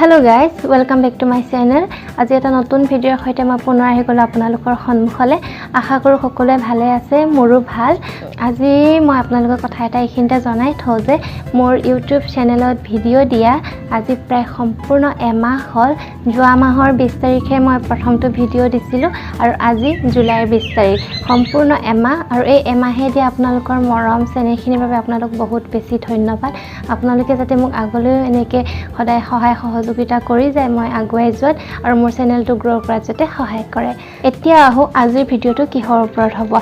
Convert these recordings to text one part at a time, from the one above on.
Hello guys, welcome back to my channel. আজি এটা নতুন ভিডিওৰ সৈতে মই পুনৰ আহি গলো আপোনালোকৰ সন্মুখলে। আশা কৰো সকলোৱে ভালে আছে, মোৰো ভাল। আজি মই আপোনালোকৰ কথা এটা এইখিনিতে জনাই থওঁ যে মোৰ YouTube চেনেলত ভিডিও দিয়া আজি প্ৰায় সম্পূৰ্ণ এমাহ হ'ল। যোৱা মাহৰ 20 তাৰিখে মই প্ৰথমটো ভিডিও দিছিলো আৰু আজি জুলাইৰ 20 তাৰিখ। সম্পূৰ্ণ এমাহ আৰু এই এমাহে দিয়া আপোনালোকৰ মৰম চেনেহখিনিৰ বাবে আপোনালোক বহুত বেছি ধন্যবাদ। আপোনালোকে যাতে মোক আগলৈ এনেকৈ সদায় সহায় সহযোগিতা কৰি যায় মই আগুৱাই যোৱাত আৰু মোৰ চেনেলটো গ্ৰ' কৰাত যাতে সহায় কৰে। এতিয়া আহো আজিৰ ভিডিওটো কিহৰ ওপৰত হ'ব।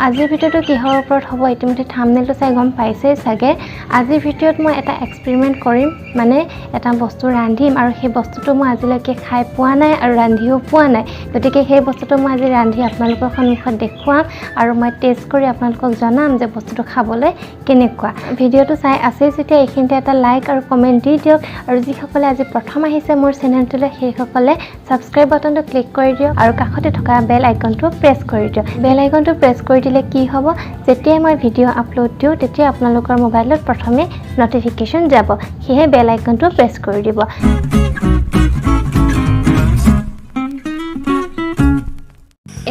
আজিৰ ভিডিওটো কিহৰ ওপৰত হ'ব ইতিমধ্যে থাম্বনেইলটো চাই গম পাইছেই চাগে। আজিৰ ভিডিওত মই এটা এক্সপেৰিমেণ্ট কৰিম, মানে এটা বস্তু ৰান্ধিম আৰু সেই বস্তুটো মই আজিলৈকে খাই পোৱা নাই আৰু ৰান্ধিও পোৱা নাই। গতিকে সেই বস্তুটো মই আজি ৰান্ধি আপোনালোকৰ সন্মুখত দেখুৱাম আৰু মই টেষ্ট কৰি আপোনালোকক জনাম যে বস্তুটো খাবলৈ কেনেকুৱা। ভিডিওটো চাই আছে যেতিয়া এইখিনিতে এটা লাইক আৰু কমেণ্ট দি দিয়ক আৰু যিসকলে আজি প্ৰথম আহিছে মোৰ চেনেলটোলৈ সেইসকলে সাবস্ক্ৰাইব বাটনটো ক্লিক কৰি দিয়ক আৰু কাষতে থকা বেল আইকনটো প্ৰেছ কৰি দিয়ক। বেল আইকনটো প্ৰেছ কৰি দিলে কি হ'ব, যেতিয়া মই ভিডিও আপলোড দিওঁ তেতিয়া আপোনালোকৰ মোবাইলত প্ৰথমে নটিফিকেশ্যন যাব। সেয়ে বেল আইকনটো প্ৰেছ কৰি দিব।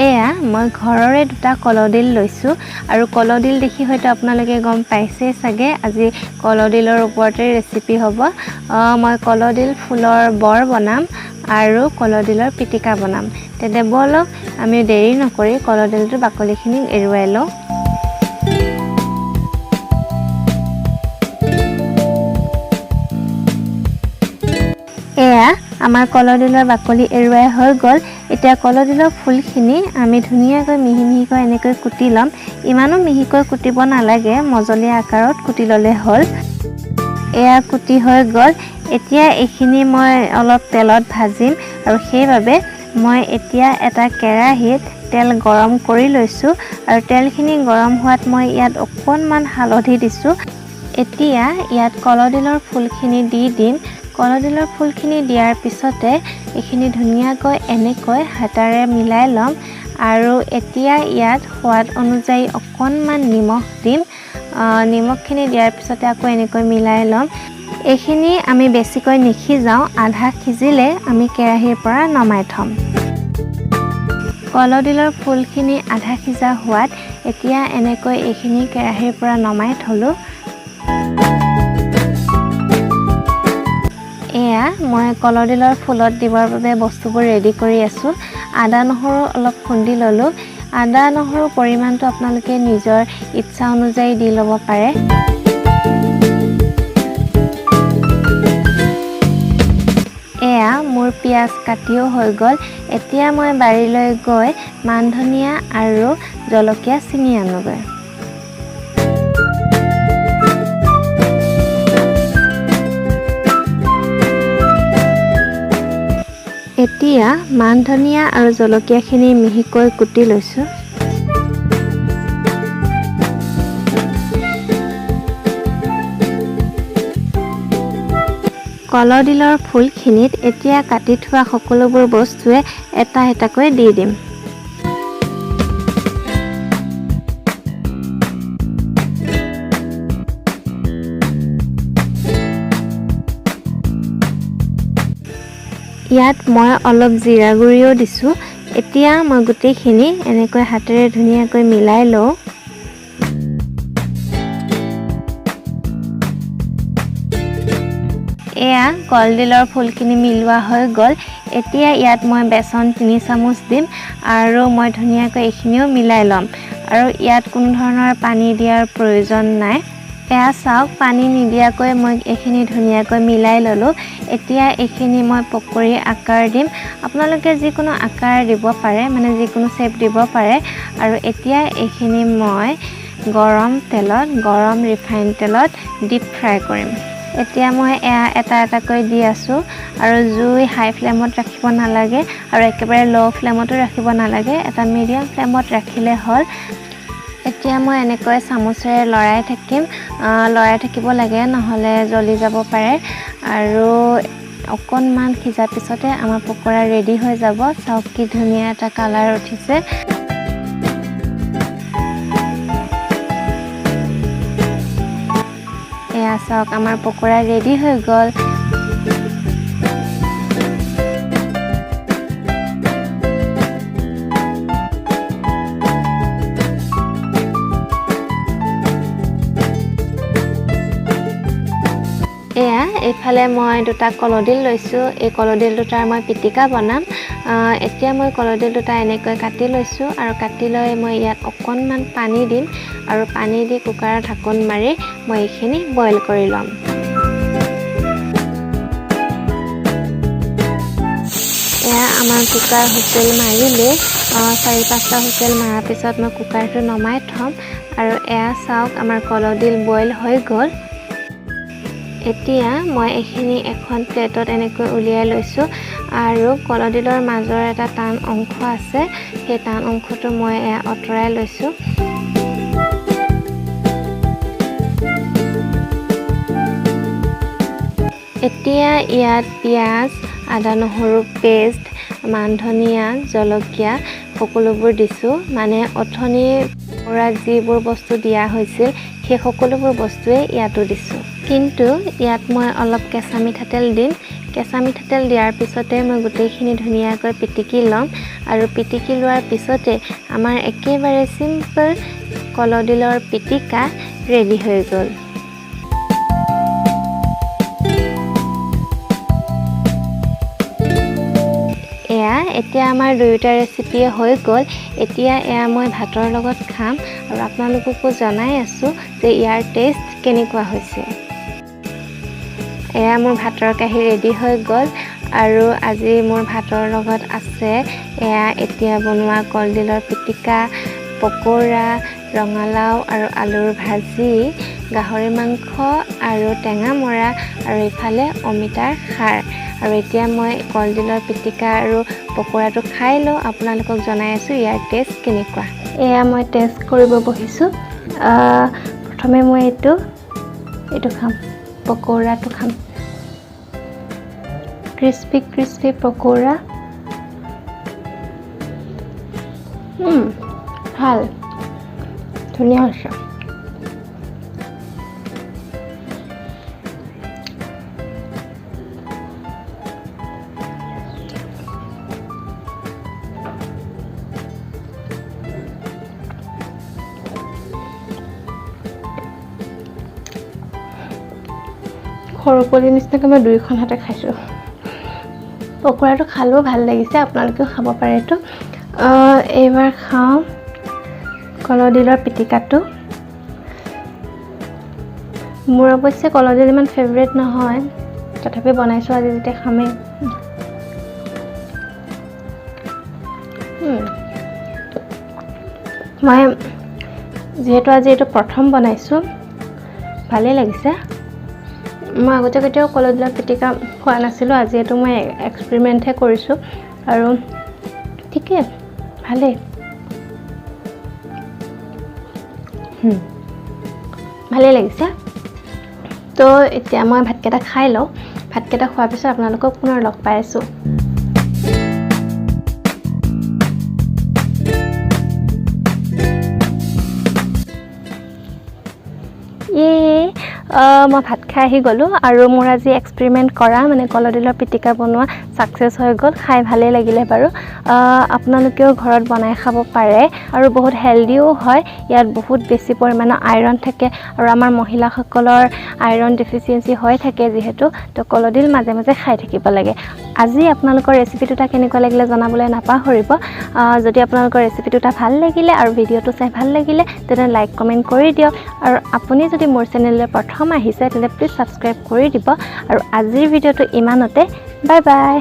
এয়া মই ঘৰৰে দুটা কলডিল লৈছো আৰু কলডিল দেখি হয়তো আপোনালোকে গম পাইছে চাগে আজি কলডিলৰ ওপৰতে ৰেচিপি হ'ব। মই কলডিল ফুলৰ বৰ বনাম আৰু কলডিলৰ পিটিকা বনাম। তেন্তে বলক আমি দেৰি নকৰি কলডিলটোৰ বাকলিখিনি এৰুৱাই লওঁ। এয়া আমাৰ কলডিলৰ বাকলি এৰুৱাই হৈ গ'ল। এতিয়া কলডিলৰ ফুলখিনি আমি ধুনীয়াকৈ মিহি মিহিকৈ এনেকৈ কুটি ল'ম। ইমানো মিহিকৈ কুটিব নালাগে, মজলীয়া আকাৰত কুটি ল'লে হ'ল। এয়া কুটি হৈ গ'ল। এতিয়া এইখিনি মই অলপ তেলত ভাজিম আৰু সেইবাবে মই এতিয়া এটা কেৰাহীত তেল গৰম কৰি লৈছোঁ আৰু তেলখিনি গৰম হোৱাত মই ইয়াত অকণমান হালধি দিছোঁ। এতিয়া ইয়াত কলডিলৰ ফুলখিনি দি দিম। কলডিলৰ ফুলখিনি দিয়াৰ পিছতে এইখিনি ধুনীয়াকৈ এনেকৈ হাতেৰে মিলাই ল'ম আৰু এতিয়া ইয়াত সোৱাদ অনুযায়ী অকণমান নিমখ দিম। নিমখখিনি দিয়াৰ পিছতে আকৌ এনেকৈ মিলাই ল'ম। এইখিনি আমি বেছিকৈ নিসিজাওঁ, আধা সিজিলে আমি কেৰাহীৰ পৰা নমাই থ'ম। কলডিলৰ ফুলখিনি আধা সিজা হোৱাত এতিয়া এনেকৈ এইখিনি কেৰাহীৰ পৰা নমাই থ'লোঁ। এয়া মই কলডিলৰ ফুলত দিবৰ বাবে বস্তুবোৰ ৰেডি কৰি আছোঁ। আদা নহৰু অলপ খুন্দি ল'লোঁ। আদা নহৰু পৰিমাণটো আপোনালোকে নিজৰ ইচ্ছা অনুযায়ী দি ল'ব পাৰে। এয়া মোৰ পিঁয়াজ কাটিও হৈ গ'ল। এতিয়া মই বাৰীলৈ গৈ মান ধনিয়া আৰু জলকীয়া ছিঙি আনোগৈ। এতিয়া মান ধনিয়া আৰু জলকীয়াখিনি মিহিকৈ কুটি লৈছোঁ। কলডিলৰ ফুলখিনিত এতিয়া কাটি থোৱা সকলোবোৰ বস্তুৱে এটা এটাকৈ দি দিম। ইয়াত মই অলপ জিৰা গুড়িও দিছোঁ। এতিয়া মই গোটেইখিনি এনেকৈ হাতেৰে ধুনীয়াকৈ মিলাই লওঁ। এয়া কলডিলৰ ফুলখিনি মিলোৱা হৈ গ'ল। এতিয়া ইয়াত মই বেচন 3 চামুচ দিম আৰু মই ধুনীয়াকৈ এইখিনিও মিলাই ল'ম আৰু ইয়াত কোনো ধৰণৰ পানী দিয়াৰ প্ৰয়োজন নাই। এয়া চাওক, পানী নিদিয়াকৈ মই এইখিনি ধুনীয়াকৈ মিলাই ল'লোঁ। এতিয়া এইখিনি মই পকৰি আকাৰ দিম। আপোনালোকে যিকোনো আকাৰ দিব পাৰে, মানে যিকোনো শ্বেপ দিব পাৰে। আৰু এতিয়া এইখিনি মই গৰম ৰিফাইন তেলত ডিপ ফ্ৰাই কৰিম। এতিয়া মই এয়া এটা এটাকৈ দি আছোঁ আৰু জুই হাই ফ্লেমত ৰাখিব নালাগে আৰু একেবাৰে ল' ফ্লেমতো ৰাখিব নালাগে, এটা মিডিয়াম ফ্লেমত ৰাখিলে হ'ল। এতিয়া মই এনেকৈ চামুচেৰে লৰাই থাকিব লাগে, নহ'লে জ্বলি যাব পাৰে। আৰু অকণমান সিজাৰ পিছতে আমাৰ পকৰা ৰেডি হৈ যাব। চাওক কি ধুনীয়া এটা কালাৰ উঠিছে। এয়া চাওক আমাৰ পকৰা ৰেডি হৈ গ'ল। এইফালে মই দুটা কলডিল লৈছোঁ এই কলডিল দুটাৰ মই পিটিকা বনাম এতিয়া মই কলডিল দুটা এনেকৈ কাটি লৈছোঁ আৰু কাটি লৈ মই ইয়াত অকণমান পানী দিম আৰু পানী দি কুকাৰৰ ঢাকন মাৰি মই এইখিনি বইল কৰি ল'ম এয়া আমাৰ কুকাৰ হুইচেল মাৰিলে 4-5টা হুইচেল মাৰাৰ পিছত মই কুকাৰটো নমাই থ'ম আৰু এয়া চাওক আমাৰ কলডিল বইল হৈ গ'ল এতিয়া মই এইখিনি এখন প্লেটত এনেকৈ উলিয়াই লৈছোঁ আৰু কলডিলৰ মাজৰ এটা টান অংশ আছে সেই টান অংশটো মই এয়া আঁতৰাই লৈছোঁ এতিয়া ইয়াত পিঁয়াজ আদা নহৰু পেষ্ট মান ধনিয়া জলকীয়া সকলোবোৰ দিছোঁ মানে অথনিৰ পৰা যিবোৰ বস্তু দিয়া হৈছিল সেই সকলোবোৰ বস্তুৱে ইয়াতো দিছোঁ কিন্তু ইয়াত মই অলপ কেঁচা মিঠাতেল দিম কেঁচা মিঠাতেল দিয়াৰ পিছতে মই গোটেইখিনি ধুনীয়াকৈ পিটিকি ল'ম আৰু পিটিকি লোৱাৰ পিছতে আমাৰ একেবাৰে সিম্পল কলডিলৰ পিটিকা ৰেডি হৈ গ'ল এতিয়া আমাৰ দুয়োটা ৰেচিপিয়ে হৈ গ'ল এতিয়া এয়া মই ভাতৰ লগত খাম আৰু আপোনালোককো জনাই আছোঁ যে ইয়াৰ টেষ্ট কেনেকুৱা হৈছে এয়া মোৰ ভাতৰ কাঁহী ৰেডি হৈ গ'ল আৰু আজি মোৰ ভাতৰ লগত আছে এয়া এতিয়া বনোৱা কলডিলৰ পিটিকা পকোৰা ৰঙালাও আৰু আলুৰ ভাজি গাহৰি মাংস আৰু টেঙা মৰা আৰু ইফালে অমিতাৰ খাৰ আৰু এতিয়া মই কলডিলৰ পিটিকা আৰু পকোৰাটো খাই লওঁ আপোনালোকক জনাই আছোঁ ইয়াৰ টেষ্ট কেনেকুৱা এয়া মই টেষ্ট কৰিব বহিছোঁ প্ৰথমে মই এইটো খাম পকোৰাটো খাম ক্ৰিস্পি পকোৰা ভাল ধুনীয়া হৈছে সৰু পোৱালি নিচিনাকৈ মই দুইখন হাতে খাইছোঁ পকোৰাটো খালেও ভাল লাগিছে আপোনালোকেও খাব পাৰে এইটো এইবাৰ খাওঁ কলডিলৰ পিটিকাটো মোৰ অৱশ্যে কলডিল ইমান ফেভৰেট নহয় তথাপি বনাইছোঁ আজি যেতিয়া খামেই মই যিহেতু আজি এইটো প্ৰথম বনাইছোঁ ভালেই লাগিছে মই আগতে কেতিয়াও কলডিলৰ পিটিকা খোৱা নাছিলোঁ আজি এইটো মই এক্সপেৰিমেণ্টহে কৰিছোঁ আৰু ঠিকে ভালেই ভালেই লাগিছে তো এতিয়া মই ভাতকেইটা খাই লওঁ ভাতকেইটা খোৱাৰ পিছত আপোনালোকক পুনৰ লগ পাই আছোঁ মই ভাত খাই আহি গ'লোঁ আৰু মোৰ আজি এক্সপেৰিমেণ্ট কৰা মানে কলডিলৰ পিটিকা বনোৱা ছাকচেছ হৈ গ'ল খাই ভালেই লাগিলে বাৰু আপোনালোকেও ঘৰত বনাই খাব পাৰে আৰু বহুত হেল্ডিও হয় ইয়াত বহুত বেছি পৰিমাণৰ আইৰণ থাকে আৰু আমাৰ মহিলাসকলৰ আইৰণ ডেফিচিয়েঞ্চি হৈ থাকে যিহেতু তো কলডিল মাজে মাজে খাই থাকিব লাগে আজি আপোনালোকৰ ৰেচিপিটোটা কেনেকুৱা লাগিলে জনাবলৈ নাপাহৰিব যদি আপোনালোকৰ ৰেচিপিটোটা ভাল লাগিলে আৰু ভিডিঅ'টো চাই ভাল লাগিলে তেনে লাইক কমেণ্ট কৰি দিয়ক আৰু আপুনি যদি মোৰ চেনেললৈ প্ৰথম আহিছে তেন্তে প্লিজ ছাবস্ক্ৰাইব কৰি দিব আৰু আজিৰ ভিডিঅ'টো ইমানতে বাই বাই